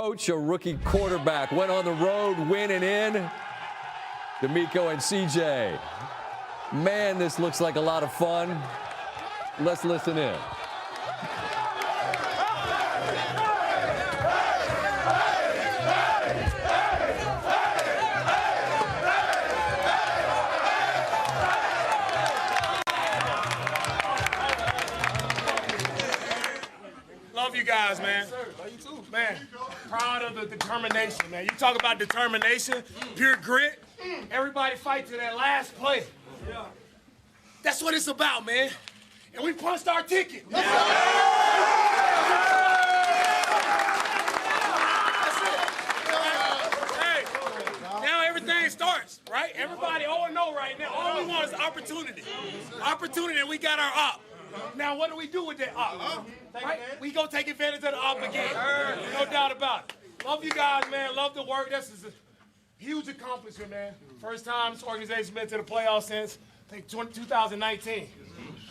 Coach, a rookie quarterback, went on the road, winning in. D'Amico and CJ. Man, this looks like a lot of fun. Let's listen in. Love you guys, man. Love you too. Man, proud of the determination, man. You talk about determination, pure grit. Everybody fight to that last play. That's what it's about, man. And we punched our ticket. That's it. Hey, now everything starts, right? Everybody 0-0 right now. All we want is opportunity. Opportunity, and we got our op. Now, what do we do with that op? Right? We go take advantage of the op again. No doubt about it. Love you guys, man. Love the work. This is a huge accomplishment, man. First time this organization's been to the playoffs since, I think, 2019.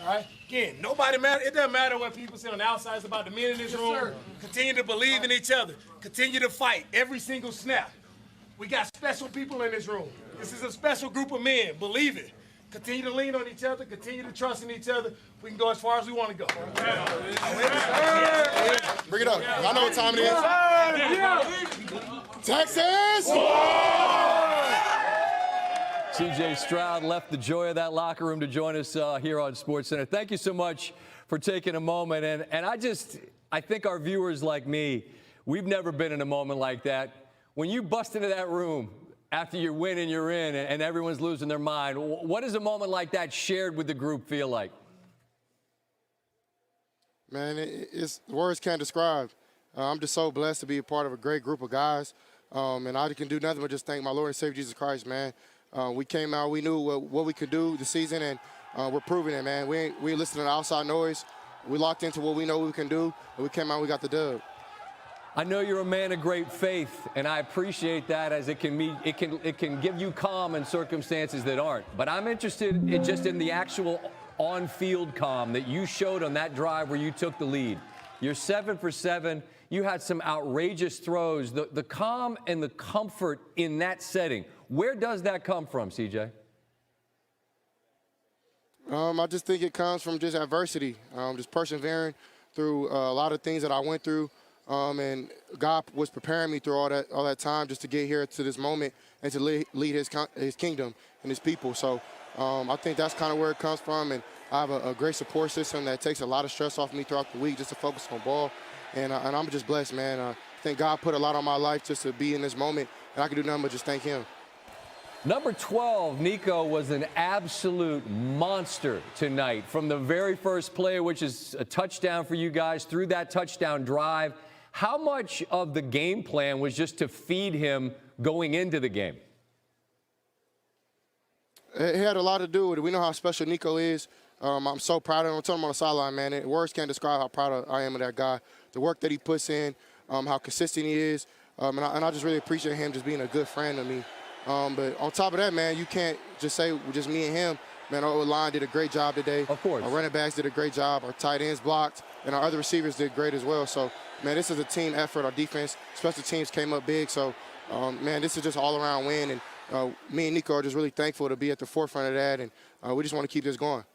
All right? Again, nobody matter. It doesn't matter what people say on the outside. It's about the men in this room. Continue to believe in each other. Continue to fight every single snap. We got special people in this room. This is a special group of men. Believe it. Continue to lean on each other. Continue to trust in each other. We can go as far as we want to go. Bring it up. I know what time it is. Texans! CJ Stroud left the joy of that locker room to join us here on SportsCenter. Thank you so much for taking a moment. And I think our viewers like me, we've never been in a moment like that. When you bust into that room after you're winning, you're in, and everyone's losing their mind, what does a moment like that shared with the group feel like? Man, words can't describe. I'm just so blessed to be a part of a great group of guys. And I can do nothing but just thank my Lord and Savior Jesus Christ, man. We came out, we knew what we could do this season, and we're proving it, man. We ain't listening to outside noise. We locked into what we know we can do, and we came out, we got the dub. I know you're a man of great faith, and I appreciate that, as it can give you calm in circumstances that aren't. But I'm interested in the actual on-field calm that you showed on that drive where you took the lead. You're 7 for 7. You had some outrageous throws. The calm and the comfort in that setting, where does that come from, CJ? I just think it comes from just adversity, just persevering through a lot of things that I went through. And God was preparing me through all that time just to get here to this moment and to lead his kingdom and his people. So I think that's kind of where it comes from. And I have a great support system that takes a lot of stress off me throughout the week just to focus on ball. And I'm just blessed, man. I think God put a lot on my life just to be in this moment, and I can do nothing but just thank him. Number 12, Nico, was an absolute monster tonight. From the very first play, which is a touchdown for you guys, through that touchdown drive, how much of the game plan was just to feed him going into the game? It had a lot to do with it. We know how special Nico is. I'm so proud of him. I'm telling him on the sideline, man. Words can't describe how proud I am of that guy. The work that he puts in, how consistent he is. And I just really appreciate him just being a good friend to me. But on top of that, man, you can't just say just me and him. Man, our O-line did a great job today. Of course. Our running backs did a great job. Our tight ends blocked. And our other receivers did great as well. So, man, this is a team effort. Our defense, special teams came up big. So, man, this is just all-around win. And me and Nico are just really thankful to be at the forefront of that. And we just want to keep this going.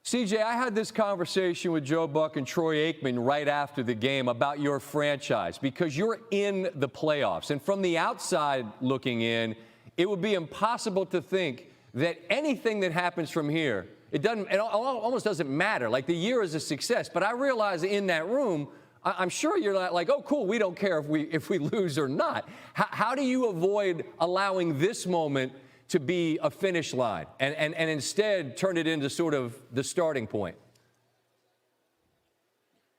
CJ, I had this conversation with Joe Buck and Troy Aikman right after the game about your franchise, because you're in the playoffs. And from the outside looking in, it would be impossible to think that anything that happens from here, it almost doesn't matter. Like, the year is a success. But I realize in that room, I'm sure you're not like, oh, cool, we don't care if we lose or not. How do you avoid allowing this moment to be a finish line and instead turn it into sort of the starting point?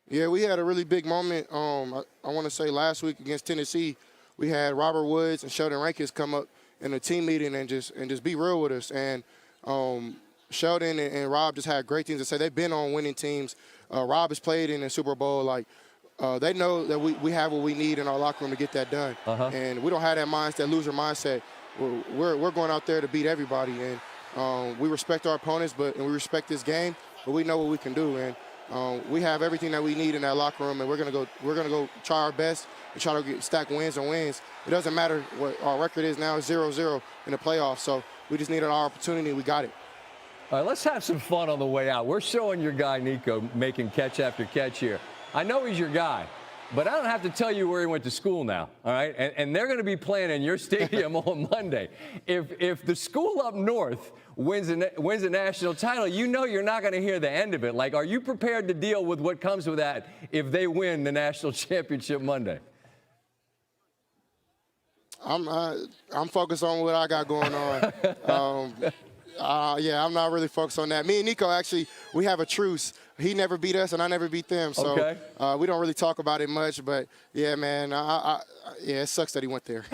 Yeah, we had a really big moment. I want to say last week against Tennessee, we had Robert Woods and Sheldon Rankins come up in a team meeting and just be real with us. And Sheldon and Rob just had great things to say. They've been on winning teams. Rob has played in the Super Bowl. Like, they know that we have what we need in our locker room to get that done. And we don't have that mindset, loser mindset. We're going out there to beat everybody, and we respect our opponents, and we respect this game, but we know what we can do. And we have everything that we need in that locker room, and we're gonna go try our best and try to stack wins on wins. It doesn't matter what our record is now. It's 0-0 in the playoffs, so we just needed our opportunity. We got it. All right, let's have some fun on the way out. We're showing your guy Nico making catch after catch here. I know he's your guy, but I don't have to tell you where he went to school now, all right? And they're going to be playing in your stadium on Monday. If the school up north wins a national title, you know you're not going to hear the end of it. Like, are you prepared to deal with what comes with that if they win the national championship Monday? I'm focused on what I got going on. Yeah, I'm not really focused on that. Me and Nico, actually, we have a truce. He never beat us, and I never beat them. So we don't really talk about it much. But, yeah, man, yeah, it sucks that he went there.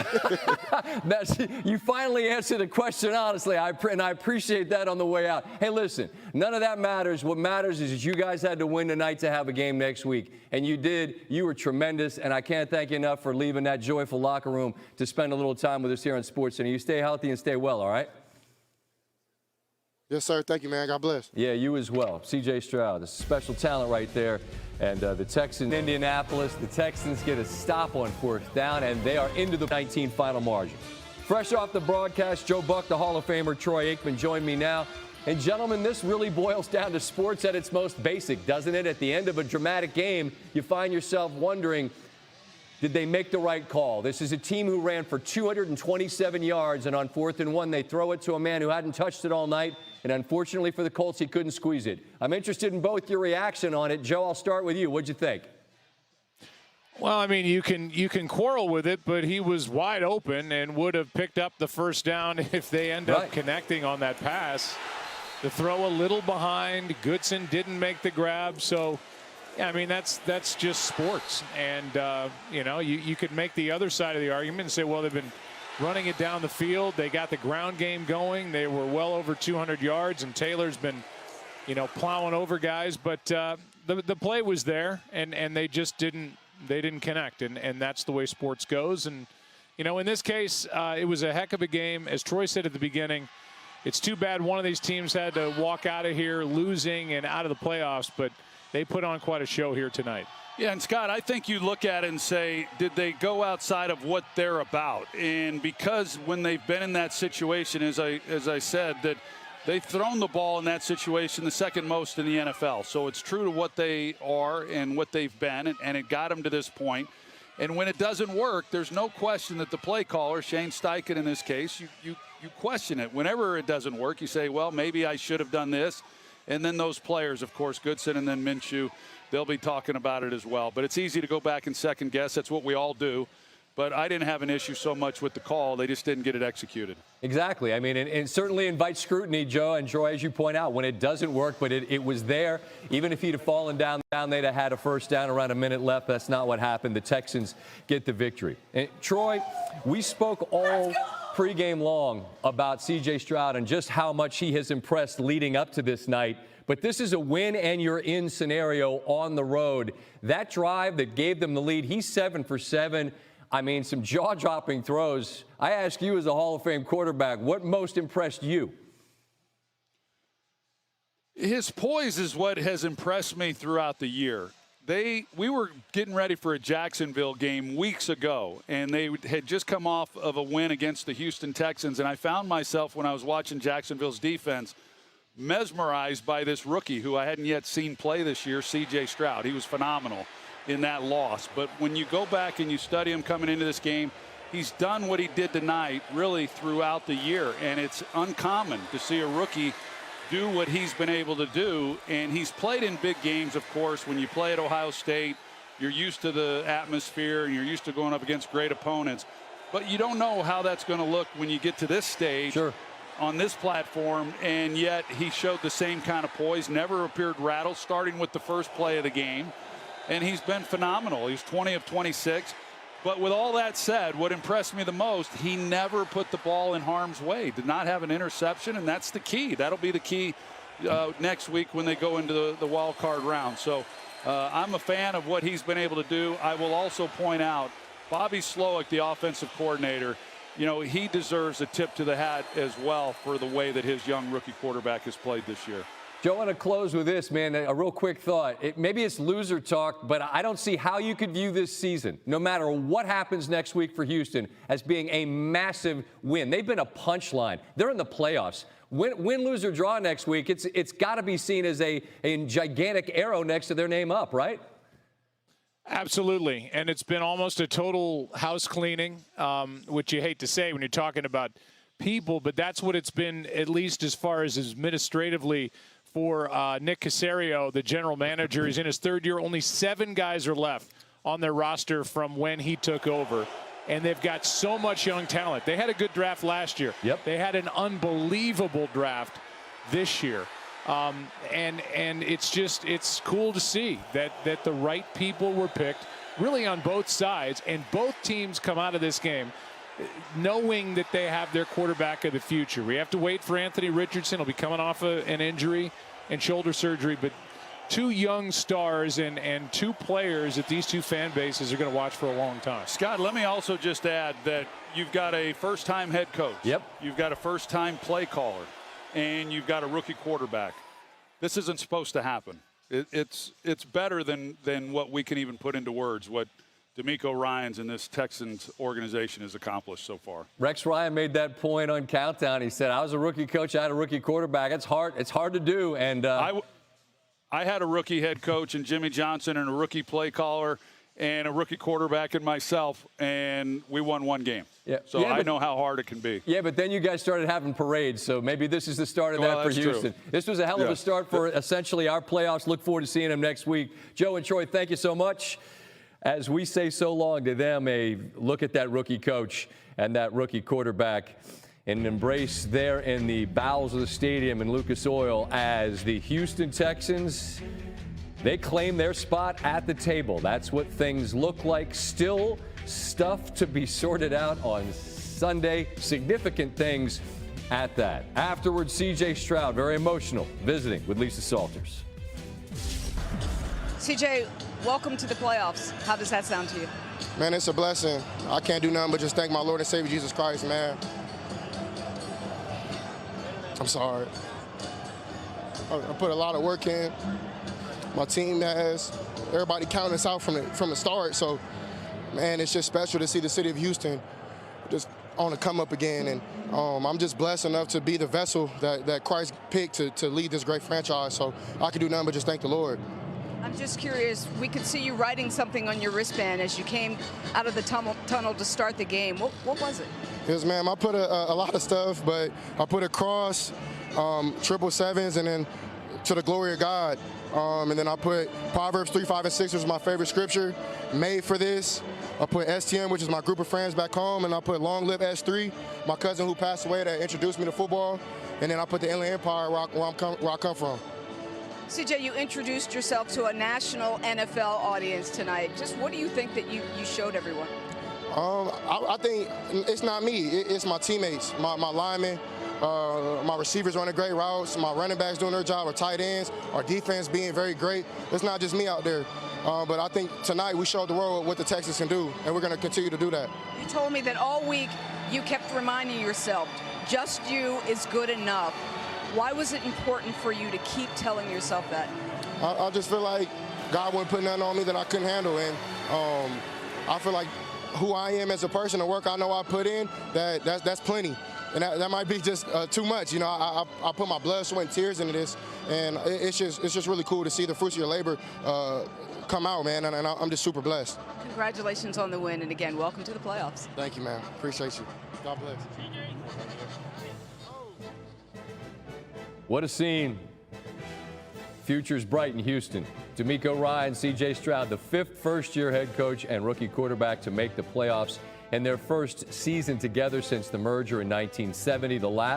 You finally answered the question honestly, and I appreciate that on the way out. Hey, listen, none of that matters. What matters is that you guys had to win tonight to have a game next week. And you did. You were tremendous, and I can't thank you enough for leaving that joyful locker room to spend a little time with us here on SportsCenter. You stay healthy and stay well, all right? Yes, sir. Thank you, man. God bless. Yeah, you as well. CJ Stroud, a special talent right there. And the Texans, Indianapolis, the Texans get a stop on 4th down, and they are into the 19 final margin. Fresh off the broadcast, Joe Buck, the Hall of Famer Troy Aikman, join me now. And gentlemen, this really boils down to sports at its most basic, doesn't it? At the end of a dramatic game, you find yourself wondering, did they make the right call? This is a team who ran for 227 yards, and on 4th and 1, they throw it to a man who hadn't touched it all night. And unfortunately for the Colts, he couldn't squeeze it. I'm interested in both your reaction on it. Joe, I'll start with you. What'd you think? Well, I mean, you can quarrel with it, but he was wide open and would have picked up the first down if they end up connecting on that pass. The throw a little behind. Goodson didn't make the grab. So, yeah, I mean, that's just sports. And, you know, you could make the other side of the argument and say, well, they've been running it down the field. They got the ground game going. They were well over 200 yards, and Taylor's been, you know, plowing over guys. But the play was there, and they just didn't connect, and that's the way sports goes. And, you know, in this case, it was a heck of a game. As Troy said at the beginning, it's too bad one of these teams had to walk out of here losing and out of the playoffs, but they put on quite a show here tonight. Yeah, and Scott, I think you look at it and say, did they go outside of what they're about? And because when they've been in that situation, as I said, that they've thrown the ball in that situation the second most in the NFL. So it's true to what they are and what they've been, and it got them to this point. And when it doesn't work, there's no question that the play caller, Shane Steichen in this case, you question it. Whenever it doesn't work, you say, well, maybe I should have done this. And then those players, of course, Goodson and then Minshew, they'll be talking about it as well. But it's easy to go back and second guess. That's what we all do. But I didn't have an issue so much with the call. They just didn't get it executed. Exactly. I mean, it certainly invites scrutiny, Joe and Troy, as you point out, when it doesn't work. But it was there. Even if he'd have fallen down, they'd have had a first down around a minute left. That's not what happened. The Texans get the victory. And Troy, we spoke all pregame long about CJ Stroud and just how much he has impressed leading up to this night. But this is a win and you're in scenario on the road. That drive that gave them the lead, he's 7 for 7. I mean, some jaw-dropping throws. I ask you as a Hall of Fame quarterback, what most impressed you? His poise is what has impressed me throughout the year. We were getting ready for a Jacksonville game weeks ago, and they had just come off of a win against the Houston Texans, and I found myself when I was watching Jacksonville's defense mesmerized by this rookie who I hadn't yet seen play this year, CJ Stroud. He was phenomenal in that loss. But when you go back and you study him coming into this game, he's done what he did tonight really throughout the year. And it's uncommon to see a rookie do what he's been able to do. And he's played in big games, of course. When you play at Ohio State, you're used to the atmosphere and you're used to going up against great opponents. But you don't know how that's going to look when you get to this stage. Sure. On this platform, and yet he showed the same kind of poise, never appeared rattled, starting with the first play of the game, and he's been phenomenal. He's 20 of 26. But with all that said, what impressed me the most, he never put the ball in harm's way, did not have an interception, and that's the key. That'll be the key next week when they go into the wild card round. So I'm a fan of what he's been able to do. I will also point out Bobby Slowick, the offensive coordinator, you know, he deserves a tip to the hat as well for the way that his young rookie quarterback has played this year. Joe, I want to close with this, man. A real quick thought. Maybe it's loser talk, but I don't see how you could view this season, no matter what happens next week for Houston, as being a massive win. They've been a punchline. They're in the playoffs. Win, lose, or draw next week, it's got to be seen as a gigantic arrow next to their name up, right? Absolutely. And it's been almost a total house cleaning, which you hate to say when you're talking about people, but that's what it's been, at least as far as administratively, for Nick Caserio, the general manager. He's in his third year. Only 7 guys are left on their roster from when he took over. And they've got so much young talent. They had a good draft last year. Yep. They had an unbelievable draft this year. And it's cool to see that the right people were picked really on both sides, and both teams come out of this game knowing that they have their quarterback of the future. We have to wait for Anthony Richardson. He'll be coming off an injury and shoulder surgery, but 2 young stars and 2 players that these 2 fan bases are going to watch for a long time. Scott, let me also just add that you've got a first-time head coach. Yep. You've got a first-time play caller, and you've got a rookie quarterback. This isn't supposed to happen. It's better than what we can even put into words, what D'Amico Ryans and this Texans organization has accomplished so far. Rex Ryan made that point on Countdown. He said, I was a rookie coach, I had a rookie quarterback. It's hard to do. And I had a rookie head coach in Jimmy Johnson and a rookie play caller and a rookie quarterback in myself, and we won 1 game. Yeah. So I know how hard it can be. Yeah, but then you guys started having parades, so maybe this is the start of that for Houston. True. This was a hell of a start for essentially our playoffs. Look forward to seeing them next week. Joe and Troy, thank you so much. As we say so long to them, a look at that rookie coach and that rookie quarterback, and an embrace there in the bowels of the stadium in Lucas Oil as the Houston Texans, they claim their spot at the table. That's what things look like. Still stuff to be sorted out on Sunday. Significant things at that. Afterwards, CJ Stroud, very emotional, visiting with Lisa Salters. CJ, welcome to the playoffs. How does that sound to you? Man, it's a blessing. I can't do nothing but just thank my Lord and Savior Jesus Christ, man. I'm sorry. I put a lot of work in. My team has. Everybody counting us out from the start. So, man, it's just special to see the city of Houston just on the come up again. And I'm just blessed enough to be the vessel that Christ picked to lead this great franchise. So I can do nothing but just thank the Lord. I'm just curious, we could see you writing something on your wristband as you came out of the tunnel to start the game. What was it? Yes, ma'am, I put a lot of stuff, but I put a cross, 777s, and then to the glory of God. And then I put Proverbs 3, 5, and 6, which is my favorite scripture, made for this. I put STM, which is my group of friends back home, and I put Long Live S3, my cousin who passed away that introduced me to football. And then I put the Inland Empire where I come from. CJ, you introduced yourself to a national NFL audience tonight. Just what do you think that you showed everyone? I think it's not me. It's my teammates, my linemen, my receivers running great routes, my running backs doing their job, our tight ends, our defense being very great. It's not just me out there. But I think tonight we showed the world what the Texans can do, and we're going to continue to do that. You told me that all week you kept reminding yourself, just you is good enough. Why was it important for you to keep telling yourself that? I just feel like God wouldn't put nothing on me that I couldn't handle. And I feel like who I am as a person, the work I know I put in, that's plenty. And that might be just too much. You know, I put my blood, sweat, and tears into this. And it's just really cool to see the fruits of your labor come out, man. And I'm just super blessed. Congratulations on the win. And again, welcome to the playoffs. Thank you, man. Appreciate you. God bless. What a scene. Future's bright in Houston. D'Amico Ryan, CJ Stroud, the 5th first-year head coach and rookie quarterback to make the playoffs in their first season together since the merger in 1970. The last